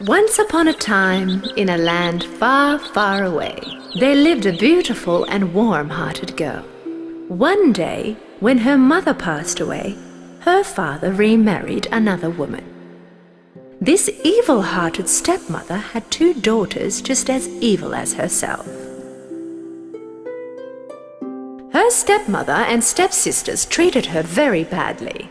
Once upon a time, in a land far, far away, there lived a beautiful and warm-hearted girl. One day, when her mother passed away, her father remarried another woman. This evil-hearted stepmother had two daughters just as evil as herself. Her stepmother and stepsisters treated her very badly.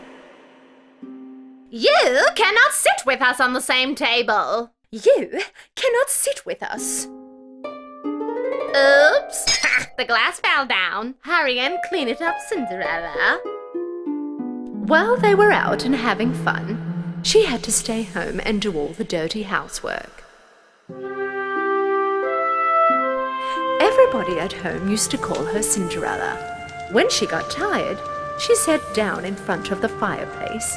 You cannot sit with us on the same table. You cannot sit with us. Oops! The glass fell down. Hurry and clean it up, Cinderella. While they were out and having fun, she had to stay home and do all the dirty housework. Everybody at home used to call her Cinderella. When she got tired, she sat down in front of the fireplace,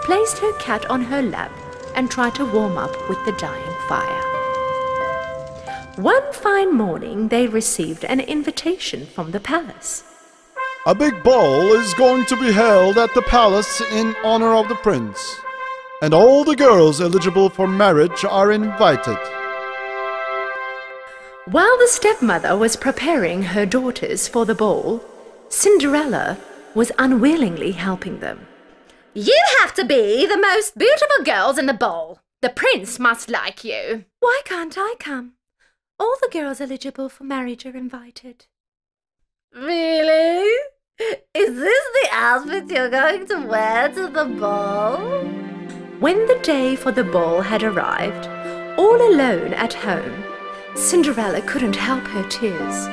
placed her cat on her lap, and tried to warm up with the dying fire. One fine morning, they received an invitation from the palace. A big ball is going to be held at the palace in honor of the prince, and all the girls eligible for marriage are invited. While the stepmother was preparing her daughters for the ball, Cinderella was unwillingly helping them. You have to be the most beautiful girls in the ball. The prince must like you. Why can't I come? All the girls eligible for marriage are invited. Really? Is this the outfit you're going to wear to the ball? When the day for the ball had arrived, all alone at home, Cinderella couldn't help her tears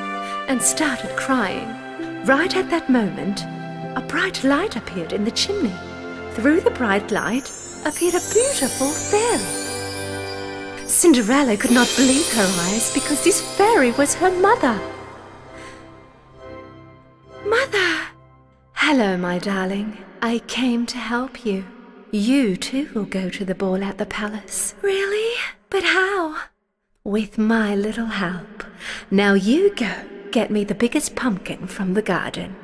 and started crying. Right at that moment, a bright light appeared in the chimney. Through the bright light appeared a beautiful fairy. Cinderella could not believe her eyes because this fairy was her mother. Mother! Hello, my darling. I came to help you. You too will go to the ball at the palace. Really? But how? With my little help. Now you go get me the biggest pumpkin from the garden.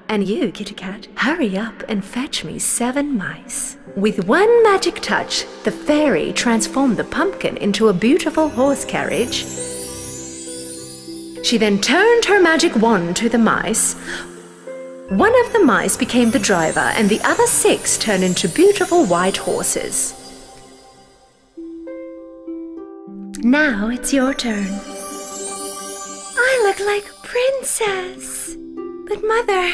And you, Kitty Cat, hurry up and fetch me 7 mice. With one magic touch, the fairy transformed the pumpkin into a beautiful horse carriage. She then turned her magic wand to the mice. One of the mice became the driver, and the other 6 turned into beautiful white horses. Now it's your turn. I look like a princess. But Mother,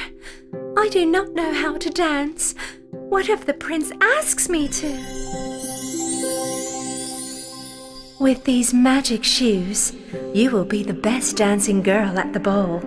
I do not know how to dance. What if the prince asks me to? With these magic shoes, you will be the best dancing girl at the ball.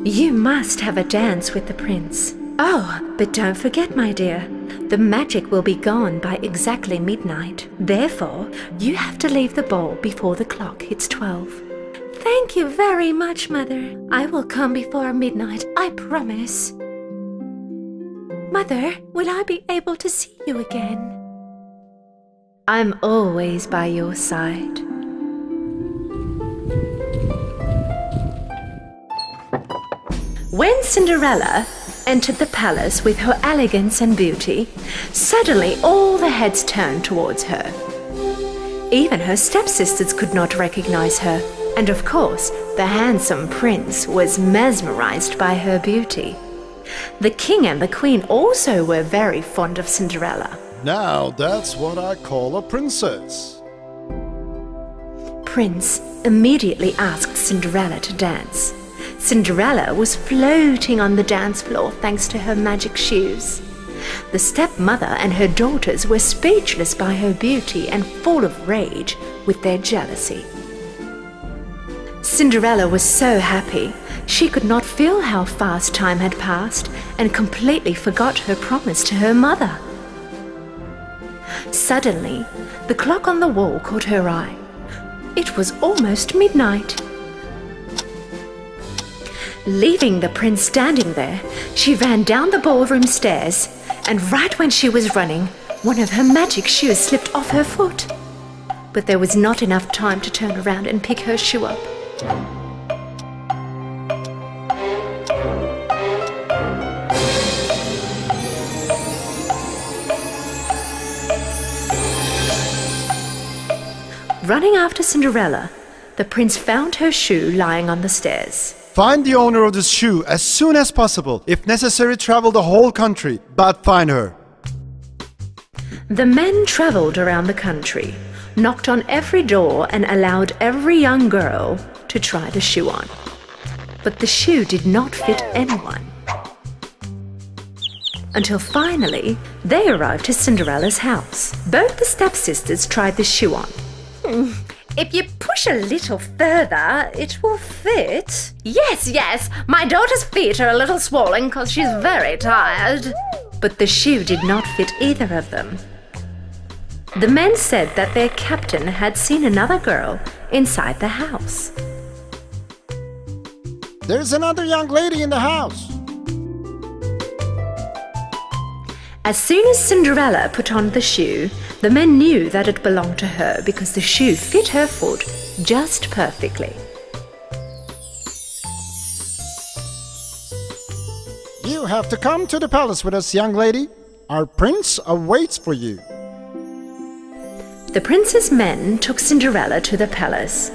You must have a dance with the prince. Oh, but don't forget, my dear, the magic will be gone by exactly midnight. Therefore, you have to leave the ball before the clock hits 12. Thank you very much, Mother. I will come before midnight, I promise. Mother, will I be able to see you again? I'm always by your side. When Cinderella entered the palace with her elegance and beauty, suddenly all the heads turned towards her. Even her stepsisters could not recognize her, and of course, the handsome prince was mesmerized by her beauty. The king and the queen also were very fond of Cinderella. Now that's what I call a princess. Prince immediately asked Cinderella to dance. Cinderella was floating on the dance floor thanks to her magic shoes. The stepmother and her daughters were speechless by her beauty and full of rage with their jealousy. Cinderella was so happy, she could not feel how fast time had passed and completely forgot her promise to her mother. Suddenly, the clock on the wall caught her eye. It was almost midnight. Leaving the prince standing there, she ran down the ballroom stairs, and right when she was running, one of her magic shoes slipped off her foot. But there was not enough time to turn around and pick her shoe up. Running after Cinderella, the prince found her shoe lying on the stairs. Find the owner of this shoe as soon as possible. If necessary, travel the whole country, but find her. The men travelled around the country, knocked on every door and allowed every young girl to try the shoe on. But the shoe did not fit anyone. Until finally, they arrived to Cinderella's house. Both the stepsisters tried the shoe on. If you push a little further, it will fit. Yes, my daughter's feet are a little swollen because she's very tired. But the shoe did not fit either of them. The men said that their captain had seen another girl inside the house. There's another young lady in the house. As soon as Cinderella put on the shoe, the men knew that it belonged to her because the shoe fit her foot just perfectly. You have to come to the palace with us, young lady. Our prince awaits for you. The prince's men took Cinderella to the palace.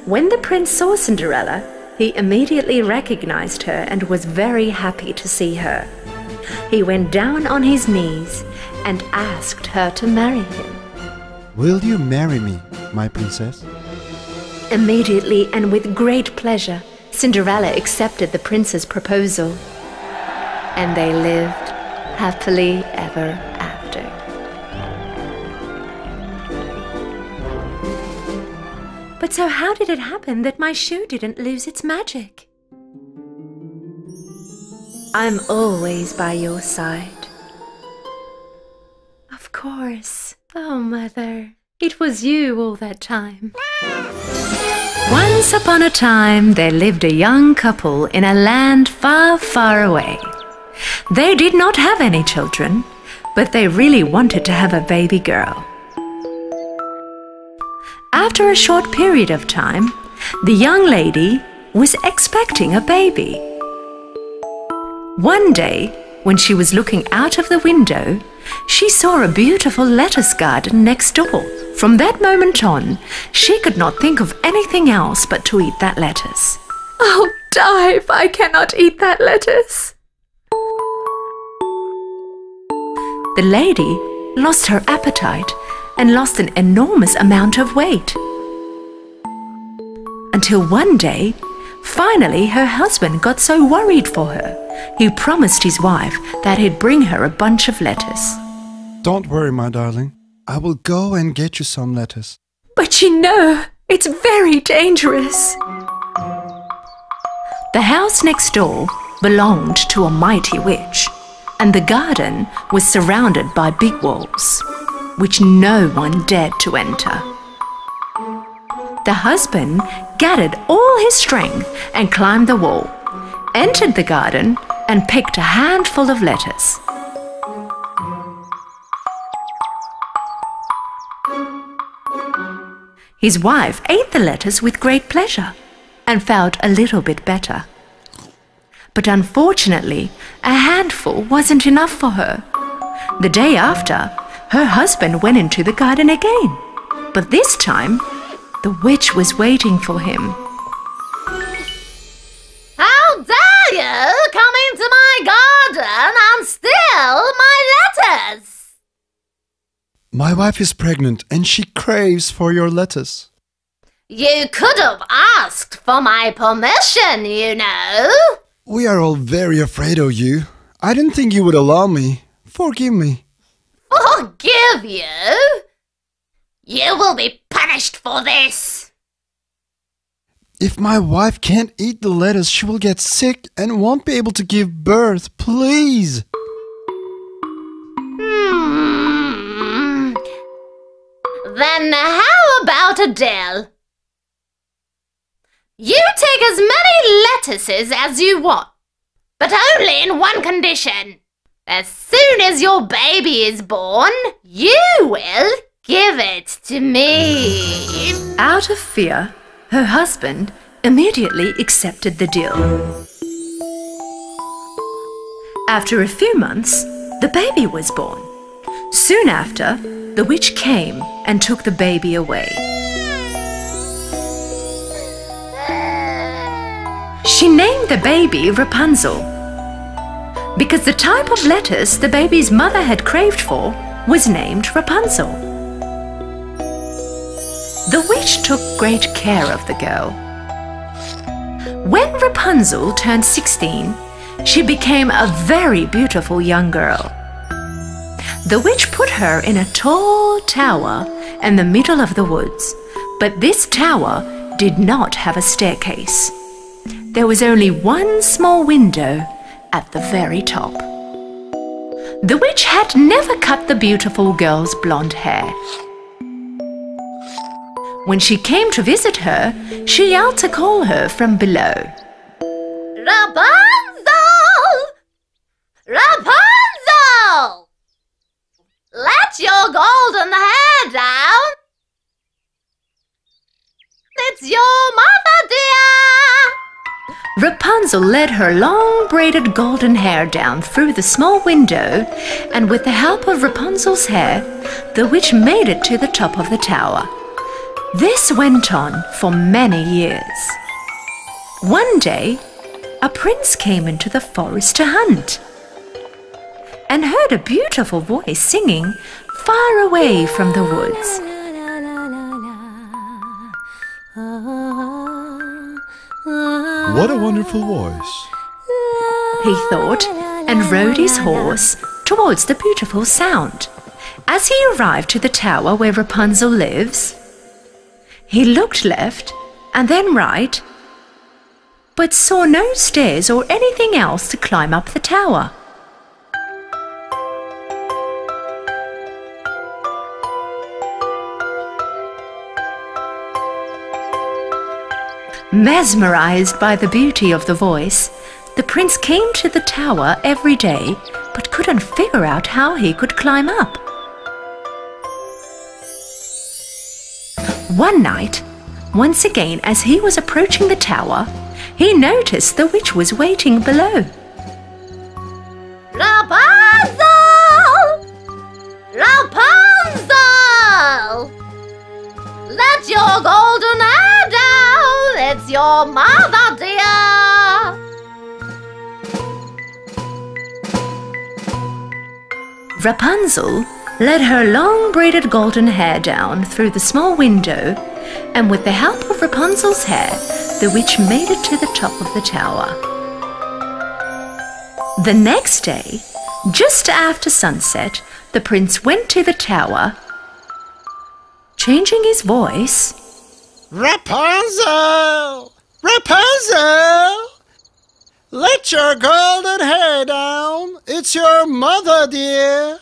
When the prince saw Cinderella, he immediately recognized her and was very happy to see her. He went down on his knees and asked her to marry him. Will you marry me, my princess? Immediately and with great pleasure, Cinderella accepted the prince's proposal. And they lived happily ever after. But so how did it happen that my shoe didn't lose its magic? I'm always by your side. Of course. Oh, Mother, it was you all that time. Once upon a time, there lived a young couple in a land far, far away. They did not have any children, but they really wanted to have a baby girl. After a short period of time, the young lady was expecting a baby. One day, when she was looking out of the window, she saw a beautiful lettuce garden next door. From that moment on, she could not think of anything else but to eat that lettuce. I'll die if I cannot eat that lettuce. The lady lost her appetite and lost an enormous amount of weight. Until one day, finally her husband got so worried for her, he promised his wife that he'd bring her a bunch of lettuce. Don't worry, my darling. I will go and get you some lettuce. But you know, it's very dangerous. The house next door belonged to a mighty witch, and the garden was surrounded by big walls, which no one dared to enter. The husband gathered all his strength and climbed the wall, entered the garden and picked a handful of lettuce. His wife ate the lettuce with great pleasure and felt a little bit better. But unfortunately, a handful wasn't enough for her. The day after, her husband went into the garden again, but this time, the witch was waiting for him. How dare you come into my garden and steal my lettuce? My wife is pregnant and she craves for your lettuce. You could have asked for my permission, you know. We are all very afraid of you. I didn't think you would allow me. Forgive me. Forgive you? You will be punished for this. If my wife can't eat the lettuce, she will get sick and won't be able to give birth. Please. Then how about a deal? You take as many lettuces as you want, but only in one condition. As soon as your baby is born, you will give it to me. Out of fear, her husband immediately accepted the deal. After a few months, the baby was born. Soon after, the witch came and took the baby away. She named the baby Rapunzel, because the type of lettuce the baby's mother had craved for was named Rapunzel. The witch took great care of the girl. When Rapunzel turned 16, she became a very beautiful young girl. The witch put her in a tall tower in the middle of the woods, but this tower did not have a staircase. There was only one small window at the very top. The witch had never cut the beautiful girl's blonde hair. When she came to visit her, she yelled to call her from below. Rapunzel! Rapunzel! Let your golden hair down. It's your mother, dear. Rapunzel led her long braided golden hair down through the small window, and with the help of Rapunzel's hair, the witch made it to the top of the tower. This went on for many years. One day, a prince came into the forest to hunt and heard a beautiful voice singing far away from the woods. What a wonderful voice. He thought, and rode his horse towards the beautiful sound. As he arrived to the tower where Rapunzel lives, he looked left and then right, but saw no stairs or anything else to climb up the tower. Mesmerized by the beauty of the voice, the prince came to the tower every day but couldn't figure out how he could climb up. One night, once again as he was approaching the tower, he noticed the witch was waiting below. Rapunzel! Rapunzel! Let your golden hair down. It's your mother, dear. Rapunzel led her long braided golden hair down through the small window, and with the help of Rapunzel's hair, the witch made it to the top of the tower. The next day, just after sunset, the prince went to the tower, changing his voice. Rapunzel! Rapunzel! Let your golden hair down. It's your mother, dear.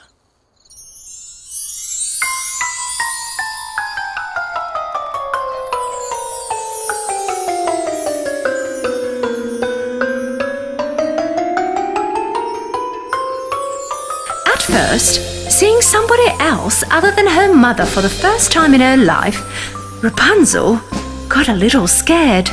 At first, seeing somebody else other than her mother for the first time in her life, Rapunzel got a little scared.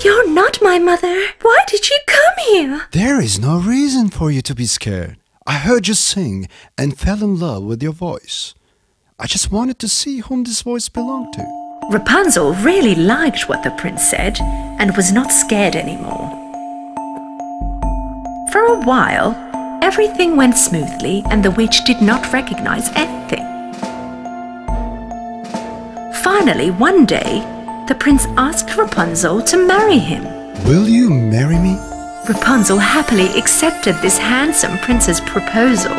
You're not my mother. Why did you come here? There is no reason for you to be scared. I heard you sing and fell in love with your voice. I just wanted to see whom this voice belonged to. Rapunzel really liked what the prince said and was not scared anymore. For a while, everything went smoothly and the witch did not recognize anything. Finally, one day, the prince asked Rapunzel to marry him. Will you marry me? Rapunzel happily accepted this handsome prince's proposal.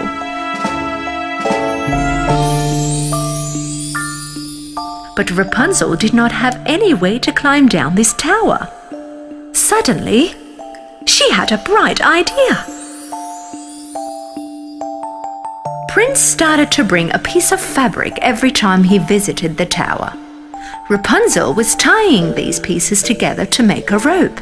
But Rapunzel did not have any way to climb down this tower. Suddenly, she had a bright idea. Prince started to bring a piece of fabric every time he visited the tower. Rapunzel was tying these pieces together to make a rope.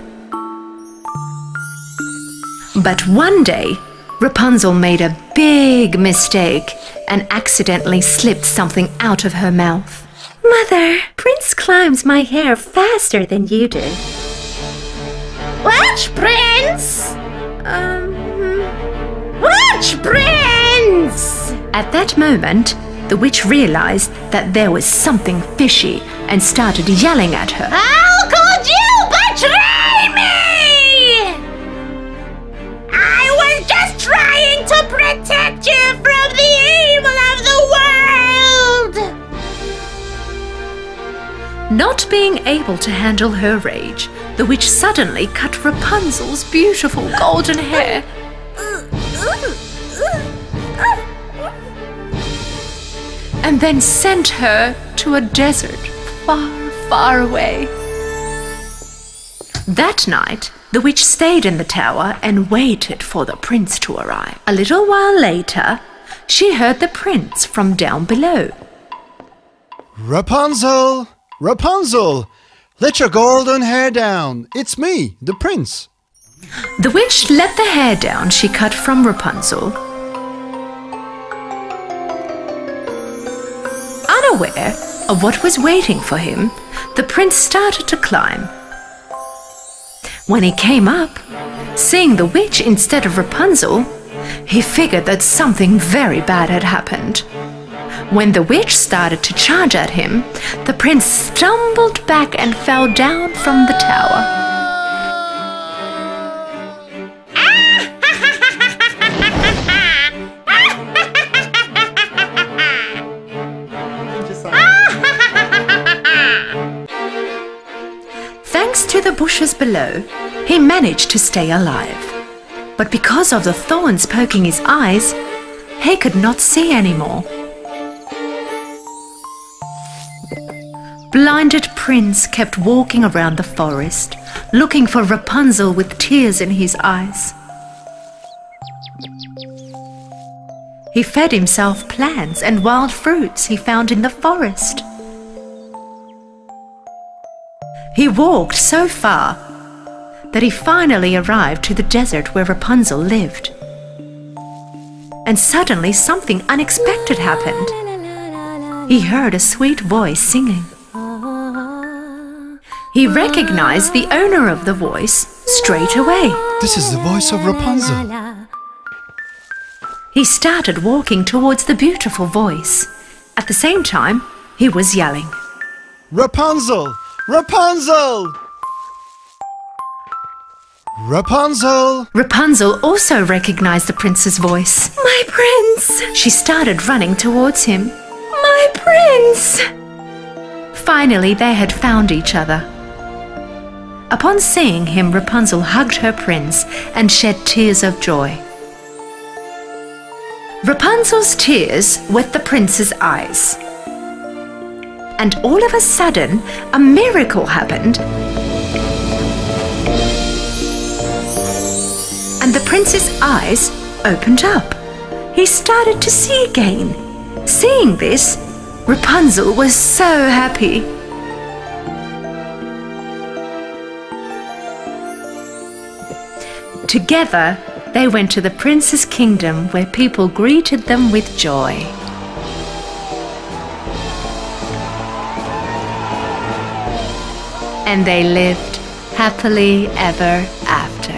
But one day, Rapunzel made a big mistake and accidentally slipped something out of her mouth. Mother, Prince climbs my hair faster than you do. Which prince? Which prince? At that moment, the witch realized that there was something fishy and started yelling at her. How could you betray me? able to handle her rage, the witch suddenly cut Rapunzel's beautiful golden hair. And then sent her to a desert far, far away. That night, the witch stayed in the tower and waited for the prince to arrive. A little while later, she heard the prince from down below. Rapunzel! Rapunzel! Let your golden hair down. It's me, the prince. The witch let the hair down she cut from Rapunzel. Unaware of what was waiting for him, the prince started to climb. When he came up, seeing the witch instead of Rapunzel, he figured that something very bad had happened. When the witch started to charge at him, the prince stumbled back and fell down from the tower. Thanks to the bushes below, he managed to stay alive. But because of the thorns poking his eyes, he could not see anymore. Blinded Prince kept walking around the forest, looking for Rapunzel with tears in his eyes. He fed himself plants and wild fruits he found in the forest. He walked so far that he finally arrived to the desert where Rapunzel lived. And suddenly something unexpected happened. He heard a sweet voice singing. He recognized the owner of the voice straight away. This is the voice of Rapunzel. He started walking towards the beautiful voice. At the same time, he was yelling, Rapunzel! Rapunzel! Rapunzel! Rapunzel also recognized the prince's voice. My prince! She started running towards him. My prince! Finally, they had found each other. Upon seeing him, Rapunzel hugged her prince and shed tears of joy. Rapunzel's tears wet the prince's eyes. And all of a sudden, a miracle happened. And the prince's eyes opened up. He started to see again. Seeing this, Rapunzel was so happy. Together, they went to the prince's kingdom where people greeted them with joy. And they lived happily ever after.